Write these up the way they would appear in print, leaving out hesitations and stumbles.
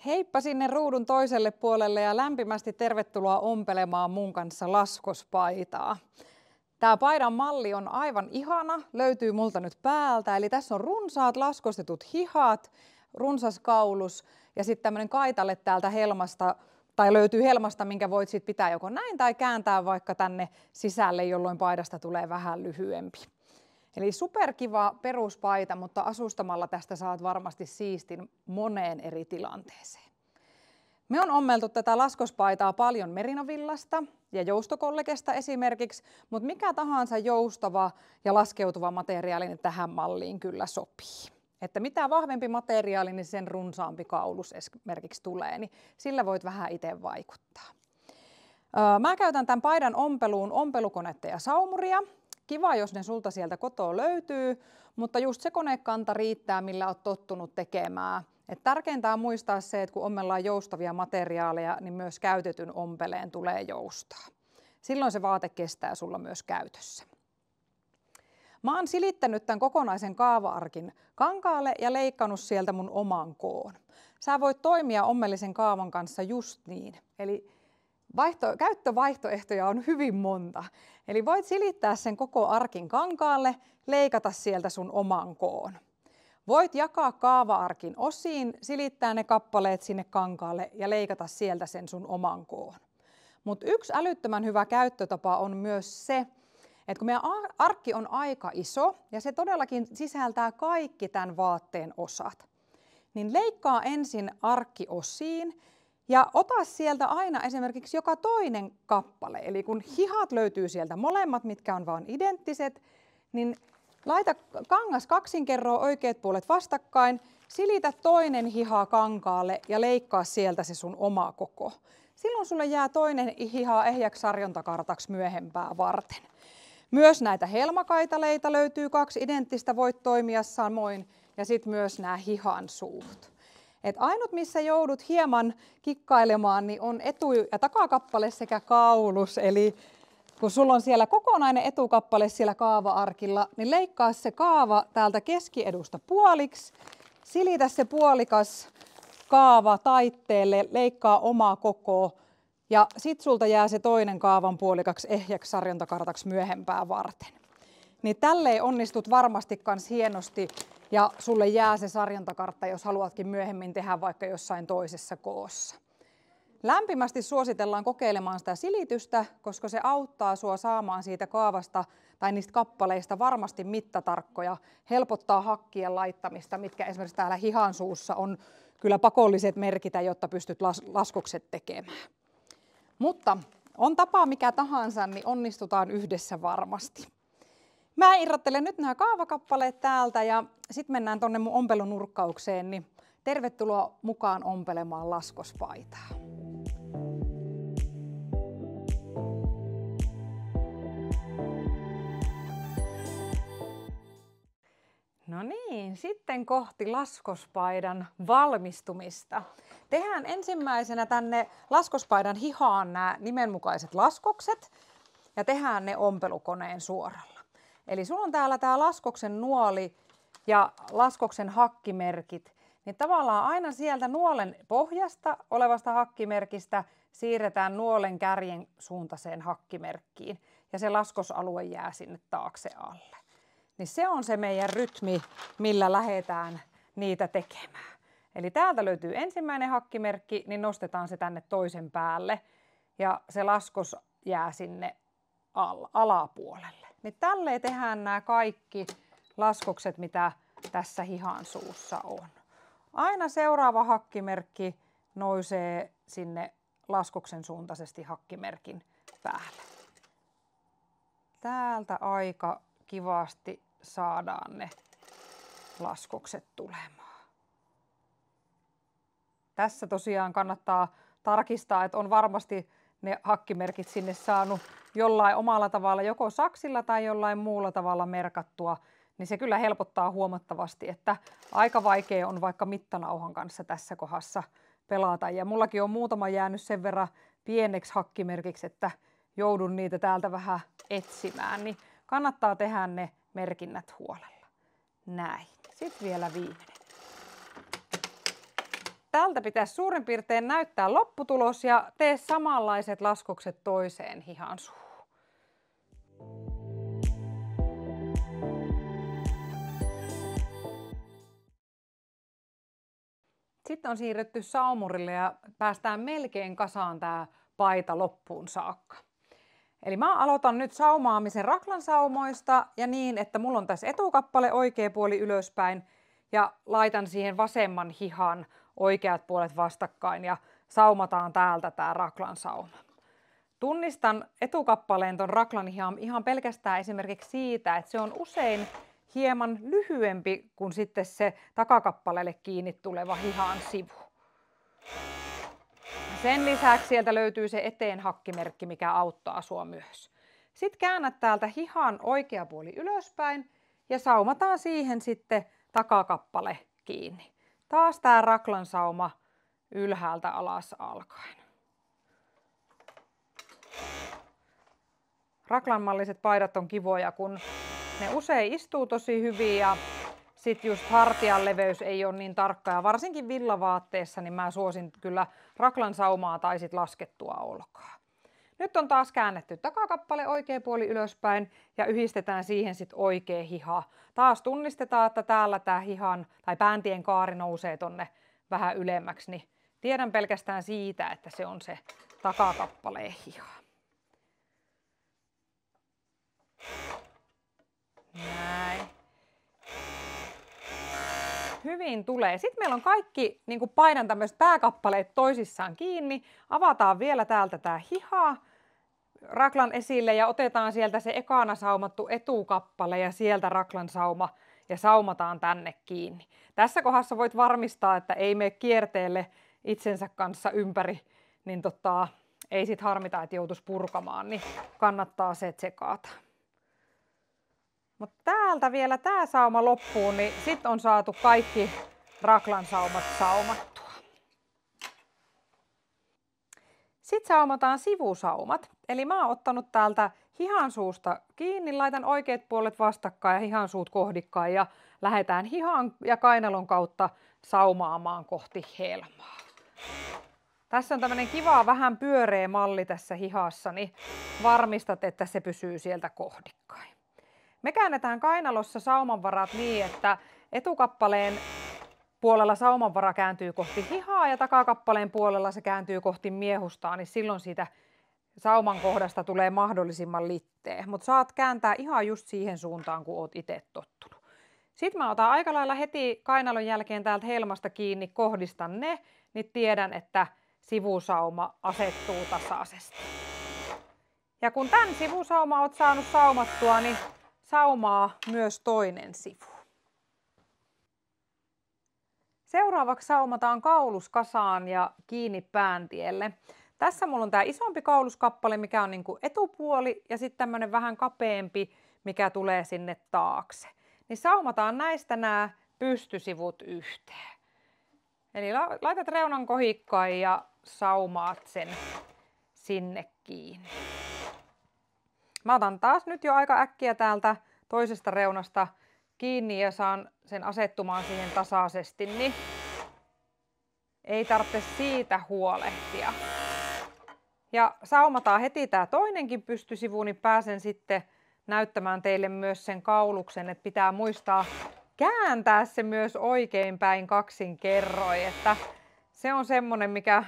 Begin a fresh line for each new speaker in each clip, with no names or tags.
Heippa sinne ruudun toiselle puolelle ja lämpimästi tervetuloa ompelemaan mun kanssa laskospaitaa. Tämä paidan malli on aivan ihana, löytyy multa nyt päältä. Eli tässä on runsaat laskostetut hihat, runsas kaulus ja sitten tämmöinen kaitale täältä helmasta, tai löytyy helmasta, minkä voit sitten pitää joko näin tai kääntää vaikka tänne sisälle, jolloin paidasta tulee vähän lyhyempi. Eli superkiva peruspaita, mutta asustamalla tästä saat varmasti siistin moneen eri tilanteeseen. Me on ommeltu tätä laskospaitaa paljon merinavillasta ja joustokollegesta esimerkiksi, mutta mikä tahansa joustava ja laskeutuva materiaali niin tähän malliin kyllä sopii. Että mitä vahvempi materiaali, niin sen runsaampi kaulus esimerkiksi tulee, niin sillä voit vähän itse vaikuttaa. Mä käytän tämän paidan ompeluun ompelukonetta ja saumuria. Kiva, jos ne sulta sieltä kotoa löytyy, mutta just se konekanta riittää, millä olet tottunut tekemään. Et tärkeintä on muistaa se, että kun ommellaan joustavia materiaaleja, niin myös käytetyn ompeleen tulee joustaa. Silloin se vaate kestää sulla myös käytössä. Mä oon silittänyt tämän kokonaisen kaava-arkin kankaalle ja leikannut sieltä mun oman koon. Sä voit toimia ommellisen kaavan kanssa just niin. Eli käyttövaihtoehtoja on hyvin monta. Eli voit silittää sen koko arkin kankaalle, leikata sieltä sun oman koon. Voit jakaa kaava-arkin osiin, silittää ne kappaleet sinne kankaalle ja leikata sieltä sen sun oman koon. Mutta yksi älyttömän hyvä käyttötapa on myös se, että kun meidän arkki on aika iso ja se todellakin sisältää kaikki tämän vaatteen osat, niin leikkaa ensin arkki osiin ja ota sieltä aina esimerkiksi joka toinen kappale. Eli kun hihat löytyy sieltä molemmat, mitkä on vaan identtiset, niin laita kangas kaksinkerroin oikeat puolet vastakkain, silitä toinen hiha kankaalle ja leikkaa sieltä se sun oma koko. Silloin sulle jää toinen hiha ehjäksi sarjontakartaksi myöhempää varten. Myös näitä helmakaitaleita löytyy 2 identtistä, voit toimia samoin, ja sitten myös nämä hihansuut. Et ainut, missä joudut hieman kikkailemaan, niin on etu- ja takakappale sekä kaulus. Eli kun sulla on siellä kokonainen etukappale siellä kaava-arkilla, niin leikkaa se kaava täältä keskiedusta puoliksi, silitä se puolikas kaava taitteelle, leikkaa omaa kokoa. Ja sit sulta jää se toinen kaavan puolikaksi ehjäksi sarjontakartaksi myöhempää varten. Niin tälleen onnistut varmasti kans hienosti ja sulle jää se sarjontakartta, jos haluatkin myöhemmin tehdä vaikka jossain toisessa koossa. Lämpimästi suositellaan kokeilemaan sitä silitystä, koska se auttaa sua saamaan siitä kaavasta tai niistä kappaleista varmasti mittatarkkoja, helpottaa hakkien laittamista, mitkä esimerkiksi täällä hihansuussa on kyllä pakolliset merkitä, jotta pystyt laskukset tekemään. Mutta on tapa mikä tahansa, niin onnistutaan yhdessä varmasti. Mä irrottelen nyt nämä kaavakappaleet täältä ja sitten mennään tonne mun ompelunurkkaukseen, niin tervetuloa mukaan ompelemaan laskospaitaa. No niin, sitten kohti laskospaidan valmistumista. Tehdään ensimmäisenä tänne laskospaidan hihaan nämä nimenmukaiset laskokset ja tehdään ne ompelukoneen suoralla. Eli sulla on täällä tämä laskoksen nuoli ja laskoksen hakkimerkit, niin tavallaan aina sieltä nuolen pohjasta olevasta hakkimerkistä siirretään nuolen kärjen suuntaiseen hakkimerkkiin ja se laskosalue jää sinne taakse alle. Niin se on se meidän rytmi, millä lähdetään niitä tekemään. Eli täältä löytyy ensimmäinen hakkimerkki, niin nostetaan se tänne toisen päälle ja se laskos jää sinne alapuolelle. Niin tälleen tehdään nämä kaikki laskokset, mitä tässä hihansuussa on. Aina seuraava hakkimerkki nousee sinne laskoksen suuntaisesti hakkimerkin päälle. Täältä aika kivasti saadaan ne laskokset tulemaan. Tässä tosiaan kannattaa tarkistaa, että on varmasti ne hakkimerkit sinne saanut jollain omalla tavalla, joko saksilla tai jollain muulla tavalla merkattua, niin se kyllä helpottaa huomattavasti, että aika vaikea on vaikka mittanauhan kanssa tässä kohdassa pelata. Ja mullakin on muutama jäänyt sen verran pieneksi hakkimerkiksi, että joudun niitä täältä vähän etsimään, niin kannattaa tehdä ne merkinnät huolella. Näin. Sitten vielä viimeinen. tältä pitäisi suurin piirtein näyttää lopputulos ja tee samanlaiset laskukset toiseen hihansuuhun. Sitten on siirretty saumurille ja päästään melkein kasaan tää paita loppuun saakka. Eli mä aloitan nyt saumaamisen raklansaumoista ja niin, että mulla on tässä etukappale oikea puoli ylöspäin ja laitan siihen vasemman hihan oikeat puolet vastakkain ja saumataan täältä tää raklansauma. Tunnistan etukappaleen ton raklan ihan pelkästään esimerkiksi siitä, että se on usein hieman lyhyempi kuin sitten se takakappaleelle kiinni tuleva hihan sivu. Sen lisäksi sieltä löytyy se eteenhakkimerkki, mikä auttaa sua myös. Sitten käännät täältä hihan oikea puoli ylöspäin ja saumataan siihen sitten takakappale kiinni. Taas tää raklansauma ylhäältä alas alkaen. Raklanmalliset paidat on kivoja, kun ne usein istuu tosi hyvin ja sitten just hartian leveys ei ole niin tarkka ja varsinkin villavaatteessa niin mä suosin kyllä raklansaumaa tai sit laskettua olkaa. Nyt on taas käännetty takakappale oikea puoli ylöspäin ja yhdistetään siihen sitten oikea hiha. Taas tunnistetaan, että täällä tää hihan tai pääntien kaari nousee tonne vähän ylemmäksi, niin tiedän pelkästään siitä, että se on se takakappaleen hiha. Näin. Hyvin tulee. Sitten meillä on kaikki niin paidan tämmöiset pääkappaleet toisissaan kiinni. Avataan vielä täältä tää hiha raklan esille ja otetaan sieltä se ekana saumattu etukappale ja sieltä raklan sauma ja saumataan tänne kiinni. Tässä kohdassa voit varmistaa, että ei mene kierteelle itsensä kanssa ympäri, niin ei sit harmita, että joutuisi purkamaan, niin kannattaa se tsekata. Mutta täältä vielä tää sauma loppuun, niin sit on saatu kaikki raklansaumat saumattua. Sitten saumataan sivusaumat. Eli mä oon ottanut täältä hihansuusta kiinni, laitan oikeat puolet vastakkain ja hihansuut kohdikkain ja lähdetään hihan ja kainalon kautta saumaamaan kohti helmaa. Tässä on tämmönen kiva vähän pyöreä malli tässä hihassa, niin varmistat, että se pysyy sieltä kohdikkain. Me käännetään kainalossa saumanvarat niin, että etukappaleen puolella saumanvara kääntyy kohti hihaa ja takakappaleen puolella se kääntyy kohti miehustaa, niin silloin siitä sauman kohdasta tulee mahdollisimman litteä. Mutta saat kääntää ihan just siihen suuntaan, kun oot itse tottunut. Sitten mä otan aika lailla heti kainalon jälkeen täältä helmasta kiinni, kohdistan ne, niin tiedän, että sivusauma asettuu tasaisesti. Ja kun tämän sivusauma oot saanut saumattua, niin saumaa myös toinen sivu. Seuraavaksi saumataan kaulus kasaan ja kiinni pääntielle. Tässä mulla on tää isompi kauluskappale, mikä on niinku etupuoli ja sitten tämmönen vähän kapeampi, mikä tulee sinne taakse. Niin saumataan näistä nämä pystysivut yhteen. Eli laitat reunan kohikkaan ja saumaat sen sinne kiinni. Mä otan taas nyt jo aika äkkiä täältä toisesta reunasta kiinni ja saan sen asettumaan siihen tasaisesti, niin ei tarvitse siitä huolehtia. Ja saumataan heti tää toinenkin pystysivu, niin pääsen sitten näyttämään teille myös sen kauluksen, että pitää muistaa kääntää se myös oikein päin kaksin kerroin, että se on semmonen, mikä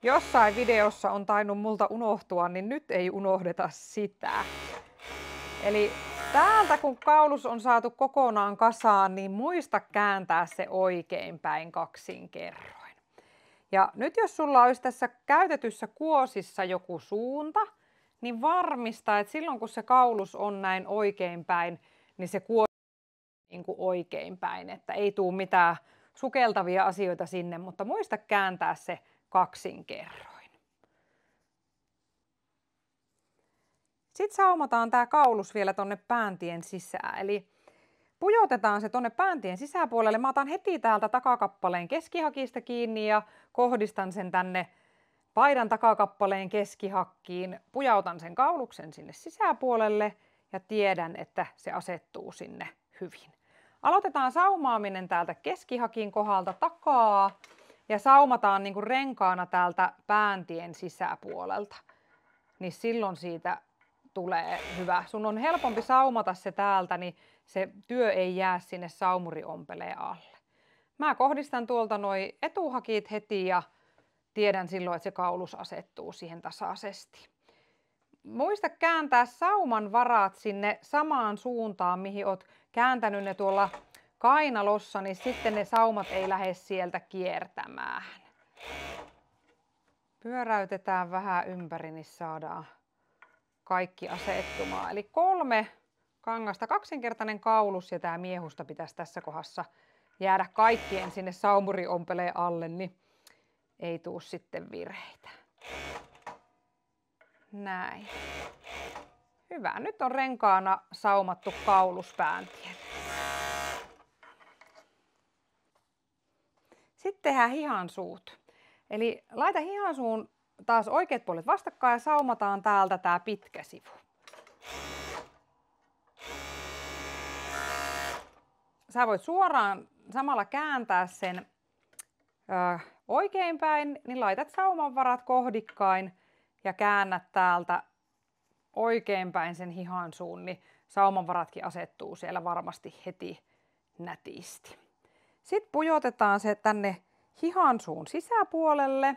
jossain videossa on tainnut multa unohtua, niin nyt ei unohdeta sitä. Eli täältä kun kaulus on saatu kokonaan kasaan, niin muista kääntää se oikein päin kaksin kerroin. Ja nyt jos sulla olisi tässä käytetyssä kuosissa joku suunta, niin varmista, että silloin kun se kaulus on näin oikein päin, niin se kuosi niin kuin oikein päin, että ei tule mitään sukeltavia asioita sinne, mutta muista kääntää se kaksin kerroin. Sitten saumataan tämä kaulus vielä tonne pääntien sisään, eli pujotetaan se tonne pääntien sisäpuolelle. Mä otan heti täältä takakappaleen keskihakista kiinni ja kohdistan sen tänne paidan takakappaleen keskihakkiin. Pujautan sen kauluksen sinne sisäpuolelle ja tiedän, että se asettuu sinne hyvin. Aloitetaan saumaaminen täältä keskihakin kohdalta takaa. ja saumataan niin kuin renkaana täältä pääntien sisäpuolelta, niin silloin siitä tulee hyvä. Sun on helpompi saumata se täältä, niin se työ ei jää sinne saumuriompeleen alle. Mä kohdistan tuolta noi etuhakit heti ja tiedän silloin, että se kaulus asettuu siihen tasaisesti. Muista kääntää sauman varat sinne samaan suuntaan, mihin oot kääntänyt ne tuolla kainalossa, niin sitten ne saumat ei lähde sieltä kiertämään. Pyöräytetään vähän ympäri, niin saadaan kaikki asettumaan. Eli 3 kangasta, kaksinkertainen kaulus ja tämä miehusta pitäisi tässä kohdassa jäädä kaikkien sinne saumuriompeleen alle, niin ei tuu sitten virheitä. Näin. Hyvä. Nyt on renkaana saumattu kaulus pääntien. Sitten tehdään hihansuut. Eli laita hihansuun taas oikeat puolet vastakkain ja saumataan täältä tää pitkä sivu. Sä voit suoraan samalla kääntää sen oikeinpäin, niin laitat saumanvarat kohdikkain ja käännät täältä oikeinpäin sen hihansuun, niin saumanvaratkin asettuu siellä varmasti heti nätisti. Sitten pujotetaan se tänne hihansuun sisäpuolelle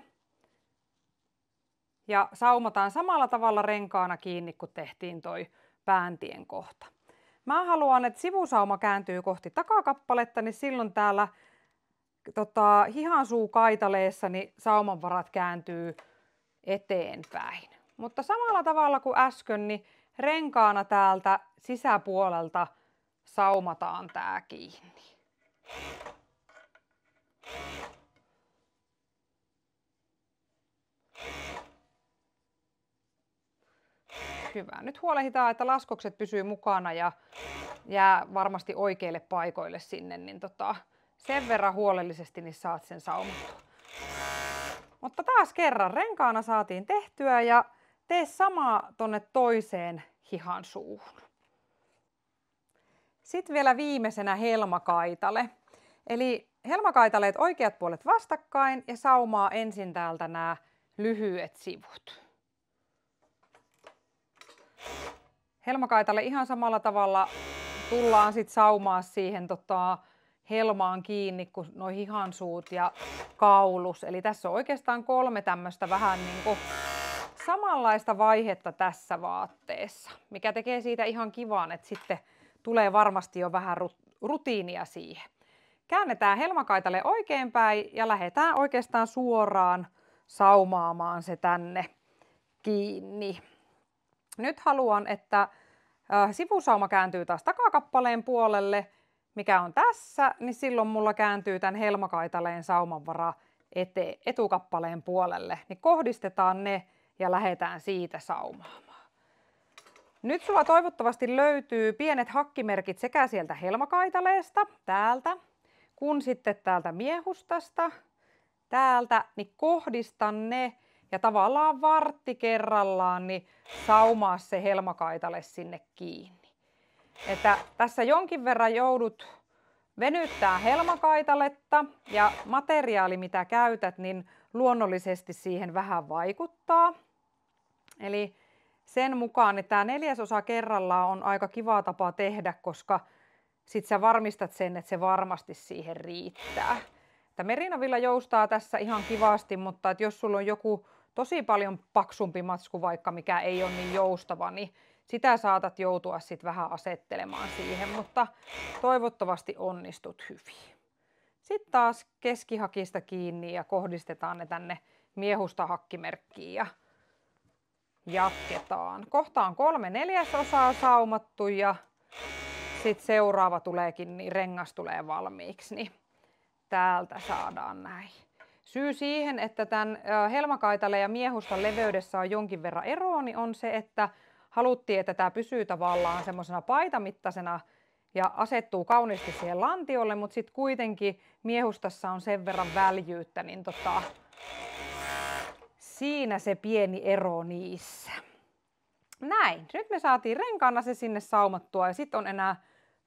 ja saumataan samalla tavalla renkaana kiinni, kun tehtiin toi pääntien kohta. Mä haluan, että sivusauma kääntyy kohti takakappaletta, niin silloin täällä hihansuukaitaleessa niin saumanvarat kääntyy eteenpäin. Mutta samalla tavalla kuin äsken, niin renkaana täältä sisäpuolelta saumataan tää kiinni. Hyvä. Nyt huolehditaan, että laskokset pysyy mukana ja jää varmasti oikeille paikoille sinne, niin sen verran huolellisesti niin saat sen saumattua. Mutta taas kerran renkaana saatiin tehtyä ja tee samaa tonne toiseen hihansuuhun. Sitten vielä viimeisenä helmakaitale. Eli helmakaitaleet oikeat puolet vastakkain ja saumaa ensin täältä nämä lyhyet sivut. Helmakaitalle ihan samalla tavalla tullaan sitten saumaa siihen helmaan kiinni kuin nuo hihansuut ja kaulus. Eli tässä on oikeastaan 3 tämmöistä vähän niin kuin samanlaista vaihetta tässä vaatteessa, mikä tekee siitä ihan kivan, että sitten tulee varmasti jo vähän rutiinia siihen. Käännetään helmakaitalle oikeinpäin ja lähdetään oikeastaan suoraan saumaamaan se tänne kiinni. Nyt haluan, että sivusauma kääntyy taas takakappaleen puolelle, mikä on tässä, niin silloin mulla kääntyy tämän helmakaitaleen saumanvara etukappaleen puolelle. Niin kohdistetaan ne ja lähdetään siitä saumaamaan. Nyt sulla toivottavasti löytyy pienet hakkimerkit sekä sieltä helmakaitaleesta, täältä, kun sitten täältä miehustasta, täältä, niin kohdistan ne ja tavallaan vartti kerrallaan niin saumaa se helmakaitale sinne kiinni. Että tässä jonkin verran joudut venyttää helmakaitaletta ja materiaali mitä käytät, niin luonnollisesti siihen vähän vaikuttaa. Eli sen mukaan, että tämä 4/4 kerrallaan on aika kiva tapa tehdä, koska sit sä varmistat sen, että se varmasti siihen riittää. Merinavilla joustaa tässä ihan kivasti, mutta että jos sulla on joku tosi paljon paksumpi matsku vaikka, mikä ei ole niin joustava, niin sitä saatat joutua sit vähän asettelemaan siihen, mutta toivottavasti onnistut hyvin. Sitten taas keskihakista kiinni ja kohdistetaan ne tänne miehusta hakkimerkkiin ja jatketaan. Kohta on 3/4 saumattu ja sitten seuraava tuleekin, niin rengas tulee valmiiksi, niin täältä saadaan näin. Syy siihen, että tämän helmakaitale ja miehustan leveydessä on jonkin verran eroa, niin on se, että haluttiin, että tämä pysyy tavallaan semmoisena paitamittaisena ja asettuu kauniisti siihen lantiolle, mutta sitten kuitenkin miehustassa on sen verran väljyyttä, niin siinä se pieni ero niissä. Näin, nyt me saatiin renkaana se sinne saumattua ja sitten on enää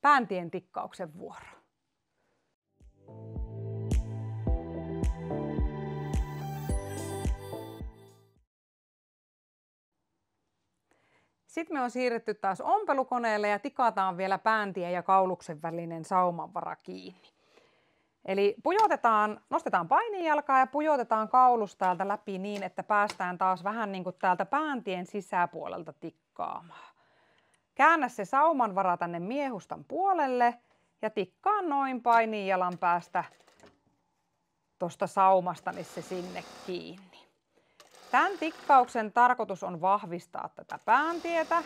pääntien tikkauksen vuoro. Sitten me on siirretty taas ompelukoneelle ja tikataan vielä pääntien ja kauluksen välinen saumanvara kiinni. Eli nostetaan painijalkaa ja pujotetaan kaulus täältä läpi niin, että päästään taas vähän niin kuin täältä pääntien sisäpuolelta tikkaamaan. Käännä se saumanvara tänne miehustan puolelle ja tikkaa noin painijalan päästä tuosta saumasta, niin se sinne kiinni. Tämän tikkauksen tarkoitus on vahvistaa tätä pääntietä.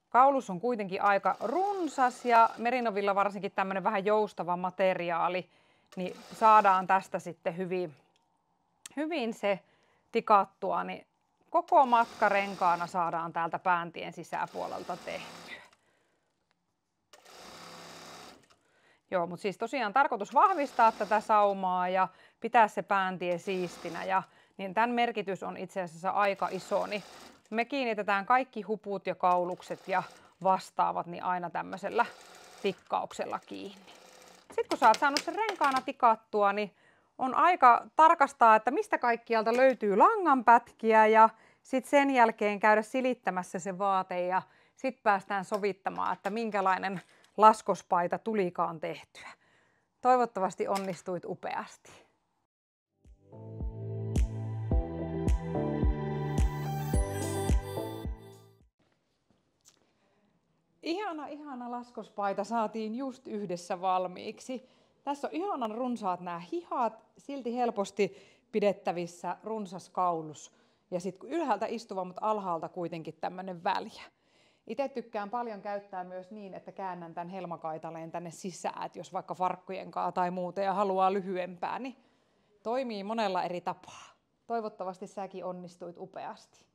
Kaulus on kuitenkin aika runsas ja merinovilla varsinkin tämmöinen vähän joustava materiaali, niin saadaan tästä sitten hyvin se tikattua, niin koko matka renkaana saadaan täältä pääntien sisäpuolelta tehtyä. Joo, mutta siis tosiaan tarkoitus vahvistaa tätä saumaa ja pitää se pääntie siistinä, niin tämän merkitys on itse asiassa aika iso, niin me kiinnitetään kaikki huput ja kaulukset ja vastaavat niin aina tämmöisellä tikkauksella kiinni. Sitten kun sä oot saanut sen renkaana tikattua, niin on aika tarkastaa, että mistä kaikkialta löytyy langanpätkiä ja sitten sen jälkeen käydä silittämässä se vaate ja sitten päästään sovittamaan, että minkälainen laskospaita tulikaan tehtyä. Toivottavasti onnistuit upeasti. Ihana laskospaita saatiin just yhdessä valmiiksi. Tässä on ihanan runsaat nämä hihat, silti helposti pidettävissä runsas kaulus. Ja sitten ylhäältä istuva, mutta alhaalta kuitenkin tämmöinen väljä. Itse tykkään paljon käyttää myös niin, että käännän tämän helmakaitaleen tänne sisään, että jos vaikka farkkujen kanssa tai muuta ja haluaa lyhyempää, niin toimii monella eri tapaa. Toivottavasti säkin onnistuit upeasti.